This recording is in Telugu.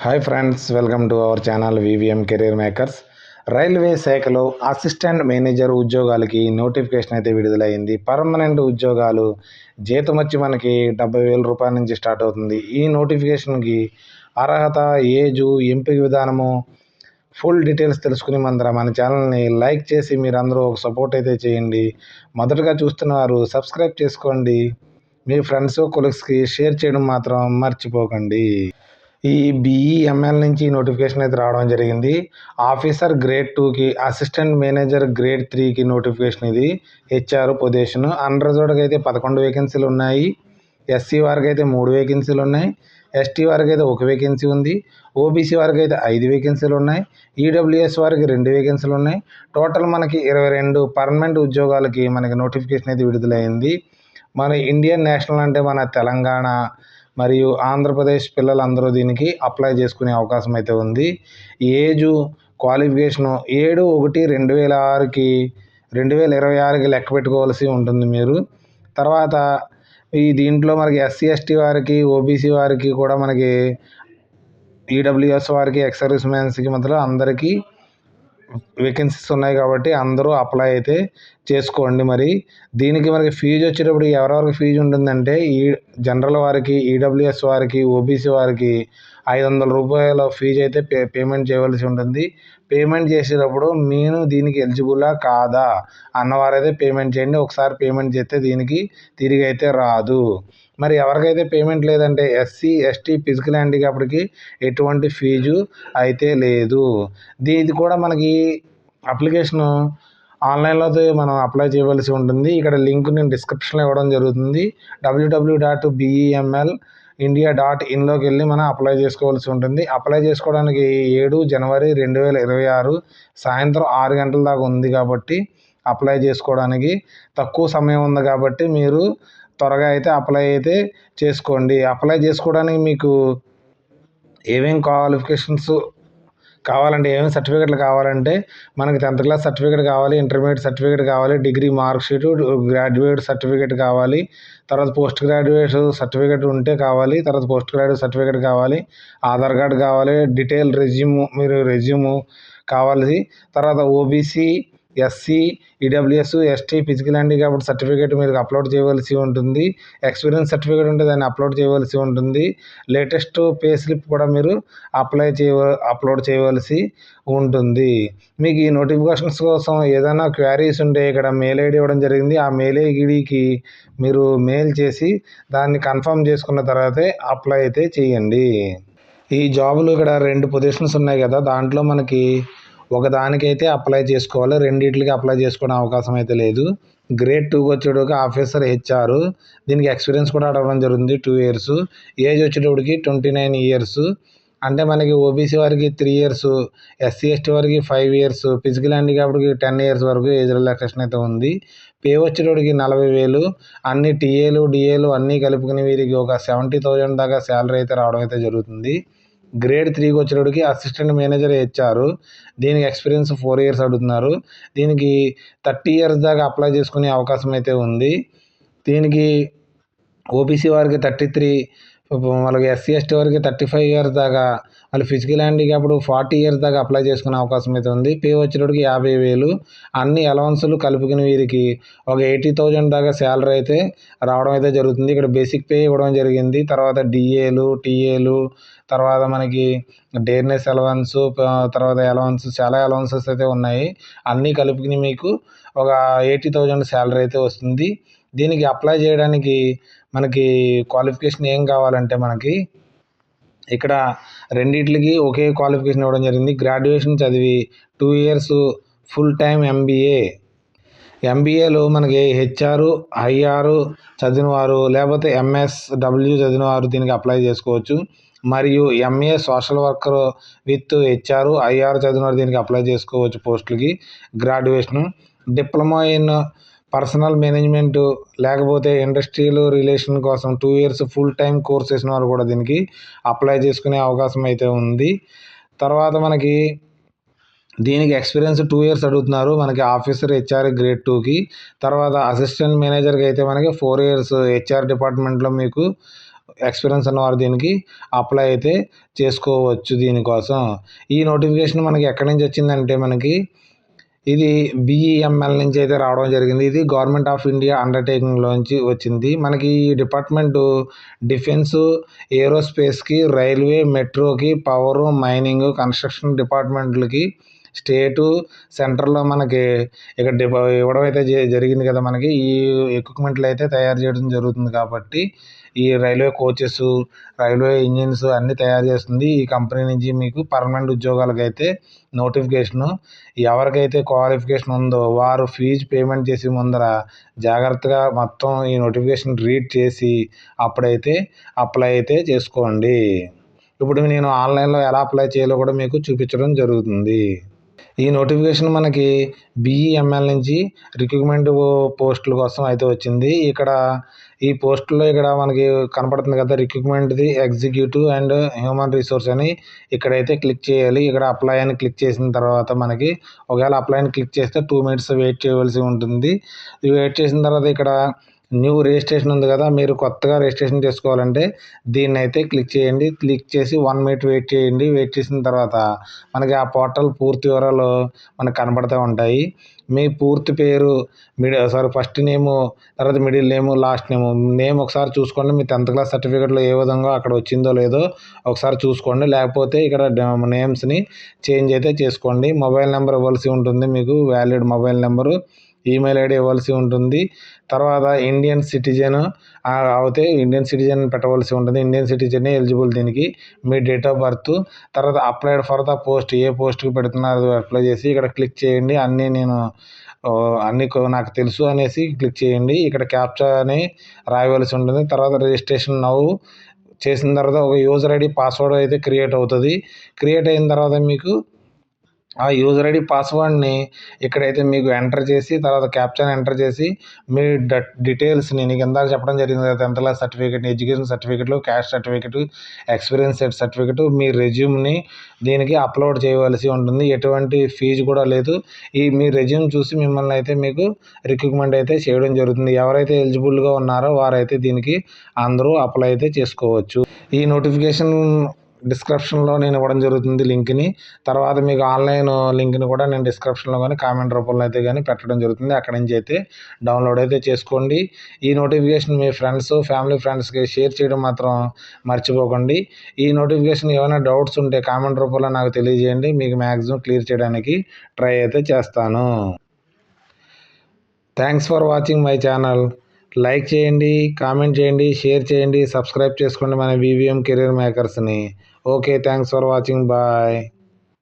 Hi friends, welcome to our channel VVM career makers. Railway శాఖలో అసిస్టెంట్ మేనేజర్ ఉద్యోగాలకి నోటిఫికేషన్ అయితే విడుదలైంది. పర్మనెంట్ ఉద్యోగాలు జీతం వచ్చి మనకి 70,000 రూపాయల నుంచి స్టార్ట్ అవుతుంది. ఈ నోటిఫికేషన్కి అర్హత, ఏజు, ఎంపిక విధానము, ఫుల్ డీటెయిల్స్ తెలుసుకుని మన ఛానల్ని లైక్ చేసి మీరందరూ ఒక సపోర్ట్ అయితే చేయండి. మొదటగా చూస్తున్నవారు సబ్స్క్రైబ్ చేసుకోండి. మీ ఫ్రెండ్స్, కొలీగ్స్కి షేర్ చేయడం మాత్రం మర్చిపోకండి. ఈ బీఈఎంఎల్ నుంచి నోటిఫికేషన్ అయితే రావడం జరిగింది. ఆఫీసర్ గ్రేడ్ 2కి, అసిస్టెంట్ మేనేజర్ గ్రేడ్ 3కి నోటిఫికేషన్ ఇది. HR position. అన్రిజర్వ్డ్కి అయితే 11 వేకెన్సీలు ఉన్నాయి. ఎస్సీ వారికి అయితే 3 వేకెన్సీలు ఉన్నాయి. ఎస్టీ వారికి అయితే 1 వేకెన్సీ ఉంది. ఓబీసీ వారికి అయితే 5 వేకెన్సీలు ఉన్నాయి. ఈడబ్ల్యూఎస్ వారికి 2 వేకెన్సీలు ఉన్నాయి. టోటల్ మనకి 22 పర్మనెంట్ ఉద్యోగాలకి మనకి నోటిఫికేషన్ అయితే విడుదలైంది. మన ఇండియన్ నేషనల్ అంటే మన తెలంగాణ మరియు ఆంధ్రప్రదేశ్ పిల్లలందరూ దీనికి అప్లై చేసుకునే అవకాశం అయితే ఉంది. ఏజు, క్వాలిఫికేషను 7/1/2006కి 2026కి లెక్క పెట్టుకోవాల్సి ఉంటుంది మీరు. తర్వాత దీంట్లో మనకి ఎస్సీ ఎస్టీ వారికి, ఓబీసీ వారికి కూడా మనకి ఈడబ్ల్యూఎస్ వారికి, ఎక్స్ సర్వీస్ మ్యాన్స్కి మధ్యలో అందరికీ వేకెన్సీస్ ఉన్నాయి కాబట్టి అందరూ అప్లై అయితే చేసుకోండి. మరి దీనికి మనకి ఫీజు వచ్చేటప్పుడు ఎవరెవరికి ఫీజు ఉంటుందంటే జనరల్ వారికి, ఈడబ్ల్యూఎస్ వారికి, ఓబీసీ వారికి 500 రూపాయల ఫీజు అయితే పేమెంట్ చేయవలసి ఉంటుంది. పేమెంట్ చేసేటప్పుడు నేను దీనికి ఎలిజిబులా కాదా అన్నవారైతే పేమెంట్ చేయండి. ఒకసారి పేమెంట్ చేస్తే దీనికి తిరిగి అయితే రాదు. మరి ఎవరికైతే పేమెంట్ లేదంటే ఎస్సీ ఎస్టీ ఫిజికల్ హ్యాండిక్యాప్డ్కి ఎటువంటి ఫీజు అయితే లేదు. దీనికి కూడా మనకి అప్లికేషను ఆన్లైన్లో మనం అప్లై చేయవలసి ఉంటుంది. ఇక్కడ లింక్ నేను డిస్క్రిప్షన్లో ఇవ్వడం జరుగుతుంది. www.beemlindia.inలోకి వెళ్ళి మనం అప్లై చేసుకోవాల్సి ఉంటుంది. అప్లై చేసుకోవడానికి 7 జనవరి 2026 సాయంత్రం 6 గంటల దాకా ఉంది కాబట్టి అప్లై చేసుకోవడానికి తక్కువ సమయం ఉంది కాబట్టి మీరు త్వరగా అయితే అప్లై అయితే చేసుకోండి. అప్లై చేసుకోవడానికి మీకు ఏమేమి క్వాలిఫికేషన్స్ కావాలంటే, ఏమేమి సర్టిఫికెట్లు కావాలంటే మనకి 10th క్లాస్ సర్టిఫికేట్ కావాలి, ఇంటర్మీడియట్ సర్టిఫికేట్ కావాలి, degree mark sheet, graduate certificate కావాలి, తర్వాత పోస్ట్ గ్రాడ్యుయేట్ సర్టిఫికేట్ ఉంటే కావాలి, తర్వాత పోస్ట్ గ్రాడ్యుయేట్ సర్టిఫికేట్ కావాలి, ఆధార్ కార్డు కావాలి, డీటెయిల్ రెజ్యూము కావాలి, తర్వాత OBC, SC, EWS, ST physical handicapped certificate మీరు అప్లోడ్ చేయవలసి ఉంటుంది. ఎక్స్పీరియన్స్ సర్టిఫికేట్ ఉంటే దాన్ని అప్లోడ్ చేయవలసి ఉంటుంది. లేటెస్ట్ పే స్లిప్ కూడా మీరు అప్లోడ్ చేయవలసి ఉంటుంది. మీకు ఈ నోటిఫికేషన్స్ కోసం ఏదైనా క్వారీస్ ఉంటే ఇక్కడ మెయిల్ ఐడి ఇవ్వడం జరిగింది. ఆ మెయిల్ ఐడికి మీరు మెయిల్ చేసి దాన్ని కన్ఫర్మ్ చేసుకున్న తర్వాతే అప్లై అయితే చేయండి. ఈ జాబులు ఇక్కడ 2 పొజిషన్స్ ఉన్నాయి కదా, దాంట్లో మనకి ఒకదానికైతే అప్లై చేసుకోవాలి, రెండింటికి అప్లై చేసుకునే అవకాశం అయితే లేదు. గ్రేడ్ 2కి వచ్చేటప్పటికి ఆఫీసర్ హెచ్ఆర్, దీనికి ఎక్స్పీరియన్స్ కూడా అడగడం జరుగుతుంది 2 years. ఏజ్ వచ్చేటప్పటికి 29 years. అంటే మనకి ఓబీసీ వారికి 3 years, ఎస్సీ ఎస్టీ వారికి 5 years, ఫిజికల్ హ్యాండిక్యాప్డ్కి 10 years వరకు ఏజ్ రిలాక్సేషన్ అయితే ఉంది. పే వచ్చేటప్పటికి 40,000. అన్ని టీఏలు డిఏలు అన్నీ కలుపుకుని వీరికి ఒక 70,000 దాకా శాలరీ అయితే రావడం అయితే జరుగుతుంది. గ్రేడ్ 3కి వచ్చేటప్పటికి అసిస్టెంట్ మేనేజర్ హెచ్ఆర్, దీనికి ఎక్స్పీరియన్స్ 4 years అడుగుతున్నారు. దీనికి 30 years దాకా అప్లై చేసుకునే అవకాశం అయితే ఉంది. దీనికి ఓబీసీ వారికి 33, వాళ్ళకి ఎస్సీ ఎస్టీ వారికి 35 years దాకా, వాళ్ళు ఫిజికల్ హ్యాండిక్యాప్డ్ 40 years దాకా అప్లై చేసుకునే అవకాశం అయితే ఉంది. పే వచ్చేటప్పటికి 50,000. అన్ని అలవన్సులు కలుపుకుని వీరికి ఒక 80,000 దాకా శాలరీ అయితే రావడం అయితే జరుగుతుంది. ఇక్కడ బేసిక్ పే ఇవ్వడం జరిగింది. తర్వాత డిఏలు, టీఏలు, తర్వాత మనకి డేర్నెస్ అలవన్స్, తర్వాత అలవన్స్, చాలా అలవన్సెస్ అయితే ఉన్నాయి. అన్నీ కలుపుకుని మీకు ఒక 80,000 శాలరీ అయితే వస్తుంది. దీనికి అప్లై చేయడానికి మనకి క్వాలిఫికేషన్ ఏం కావాలంటే మనకి ఇక్కడ రెండిట్లకి ఒకే క్వాలిఫికేషన్ ఇవ్వడం జరిగింది. గ్రాడ్యుయేషన్ చదివి 2 years ఫుల్ టైం ఎంబీఏలో మనకి హెచ్ఆర్, ఐఆర్ చదివిన వారు, లేకపోతే ఎంఎస్డబ్ల్యూ చదివిన వారు దీనికి అప్లై చేసుకోవచ్చు. మరియు MA social worker with HR, IR చదివిన వారు దీనికి అప్లై చేసుకోవచ్చు పోస్టులకి. Graduation, diploma in personal management లేకపోతే ఇండస్ట్రియల్ రిలేషన్ కోసం 2 years ఫుల్ టైం కోర్స్ చేసిన వారు కూడా దీనికి అప్లై చేసుకునే అవకాశం అయితే ఉంది. తర్వాత మనకి దీనికి ఎక్స్పీరియన్స్ 2 years అడుగుతున్నారు మనకి ఆఫీసర్ హెచ్ఆర్ గ్రేడ్ 2కి. తర్వాత అసిస్టెంట్ మేనేజర్కి అయితే మనకి 4 years హెచ్ఆర్ డిపార్ట్మెంట్లో మీకు ఎక్స్పీరియన్స్ ఉన్నవారు దీనికి అప్లై అయితే చేసుకోవచ్చు దీనికోసం. ఈ నోటిఫికేషన్ మనకి ఎక్కడి నుంచి వచ్చిందంటే మనకి ఇది BEML నుంచి అయితే రావడం జరిగింది. ఇది గవర్నమెంట్ ఆఫ్ ఇండియా అండర్‌టేకింగ్‌లోంచి వచ్చింది. మనకి ఈ డిపార్ట్‌మెంటు డిఫెన్సు, ఏరోస్పేస్‌కి, రైల్వే, మెట్రోకి, పవరు, మైనింగు, కన్‌స్ట్రక్షన్ డిపార్ట్‌మెంట్‌లకి స్టేటు, సెంట్రల్‌లో మనకి ఇక్కడ ఇవ్వడం అయితే జరిగింది కదా మనకి. ఈ ఎక్విప్‌మెంట్లు అయితే తయారు చేయడం జరుగుతుంది కాబట్టి ఈ రైల్వే కోచెసు, రైల్వే ఇంజిన్స్ అన్నీ తయారు చేస్తుంది ఈ కంపెనీ నుంచి. మీకు పర్మనెంట్ ఉద్యోగాలకైతే నోటిఫికేషను. ఎవరికైతే క్వాలిఫికేషన్ ఉందో వారు ఫీజు పేమెంట్ చేసే ముందర జాగ్రత్తగా మొత్తం ఈ నోటిఫికేషన్ రీడ్ చేసి అప్పుడైతే అప్లై అయితే చేసుకోండి. ఇప్పుడు నేను ఆన్లైన్‌లో ఎలా అప్లై చేయాలో కూడా మీకు చూపించడం జరుగుతుంది. ఈ నోటిఫికేషన్ మనకి BEML నుంచి రిక్రూట్మెంట్ పోస్టుల కోసం అయితే వచ్చింది. ఇక్కడ ఈ పోస్టుల్లో ఇక్కడ మనకి కనపడుతుంది కదా, రిక్రూట్మెంట్‌ది ఎగ్జిక్యూటివ్ అండ్ హ్యూమన్ రిసోర్స్ అని ఇక్కడైతే క్లిక్ చేయాలి. ఇక్కడ అప్లై అని క్లిక్ చేసిన తర్వాత మనకి ఒకవేళ అప్లై అని క్లిక్ చేస్తే 2 మినిట్స్ వెయిట్ చేయవలసి ఉంటుంది. వెయిట్ చేసిన తర్వాత ఇక్కడ న్యూ రిజిస్ట్రేషన్ ఉంది కదా, మీరు కొత్తగా రిజిస్ట్రేషన్ చేసుకోవాలంటే దీన్నైతే క్లిక్ చేయండి. క్లిక్ చేసి 1 మినిట్ వెయిట్ చేయండి. వెయిట్ చేసిన తర్వాత మనకి ఆ పోర్టల్ పూర్తి వివరాలు మనకు కనపడుతూ ఉంటాయి. మీ పూర్తి పేరు, ఫస్ట్ నేము, తర్వాత మిడిల్ నేము, లాస్ట్ నేము. నేమ్ ఒకసారి చూసుకోండి. మీ 10th క్లాస్ సర్టిఫికేట్లో ఏ విధంగా అక్కడ వచ్చిందో లేదో ఒకసారి చూసుకోండి. లేకపోతే ఇక్కడ నేమ్స్ని చేంజ్ అయితే చేసుకోండి. మొబైల్ నెంబర్ ఇవ్వాల్సి ఉంటుంది మీకు, valid mobile number. Email ID ఇవ్వాల్సి ఉంటుంది. తర్వాత ఇండియన్ సిటిజన్ అయితే ఇండియన్ సిటిజన్ పెట్టవలసి ఉంటుంది. ఇండియన్ సిటిజనే ఎలిజిబుల్ దీనికి. మీ డేట్ ఆఫ్ బర్త్, తర్వాత అప్లైడ్ ఫర్ ద పోస్ట్, ఏ పోస్ట్కి పెడుతున్నారు అప్లై చేసి ఇక్కడ క్లిక్ చేయండి. అన్నీ నాకు తెలుసు అనేసి క్లిక్ చేయండి. ఇక్కడ క్యాప్చా అని రాయవలసి ఉంటుంది. తర్వాత రిజిస్ట్రేషన్ నౌ చేసిన తర్వాత ఒక యూజర్ ఐడి, పాస్వర్డ్ అయితే క్రియేట్ అవుతుంది. క్రియేట్ అయిన తర్వాత మీకు ఆ యూజర్ ఐడి, పాస్వర్డ్ని ఇక్కడైతే మీకు ఎంటర్ చేసి తర్వాత క్యాప్చాని ఎంటర్ చేసి మీ డీటెయిల్స్ని నీకు ఇందాక చెప్పడం జరిగింది కదా, 10th క్లాస్ సర్టిఫికేట్, ఎడ్యుకేషన్ సర్టిఫికేట్లు, క్యాస్ట్ సర్టిఫికేట్, ఎక్స్పీరియన్స్ సర్టిఫికేట్, మీ రెజ్యూమ్ని దీనికి అప్లోడ్ చేయవలసి ఉంటుంది. ఎటువంటి ఫీజు కూడా లేదు. మీ రెజ్యూమ్ చూసి మిమ్మల్ని అయితే మీకు రిక్రూట్మెంట్ అయితే చేయడం జరుగుతుంది. ఎవరైతే ఎలిజిబుల్గా ఉన్నారో వారైతే దీనికి అందరూ అప్లై అయితే చేసుకోవచ్చు. ఈ నోటిఫికేషన్ డిస్క్రిప్షన్లో నేను ఇవ్వడం జరుగుతుంది లింక్ని. తర్వాత మీకు ఆన్లైన్ లింక్ని కూడా నేను డిస్క్రిప్షన్లో కానీ కామెంట్ రూపంలో అయితే కానీ పెట్టడం జరుగుతుంది. అక్కడి నుంచి అయితే డౌన్లోడ్ అయితే చేసుకోండి. ఈ నోటిఫికేషన్ మీ ఫ్యామిలీ ఫ్రెండ్స్కి షేర్ చేయడం మాత్రం మర్చిపోకండి. ఈ నోటిఫికేషన్ ఏమైనా డౌట్స్ ఉంటే కామెంట్ రూపంలో నాకు తెలియజేయండి. మీకు మ్యాక్సిమం క్లియర్ చేయడానికి ట్రై అయితే చేస్తాను. Thanks for watching my channel. Like చేయండి, కామెంట్ చేయండి, షేర్ చేయండి, సబ్స్క్రైబ్ చేసుకోండి మన VVM కెరీర్ మేకర్స్ని. Okay, thanks for watching. Bye.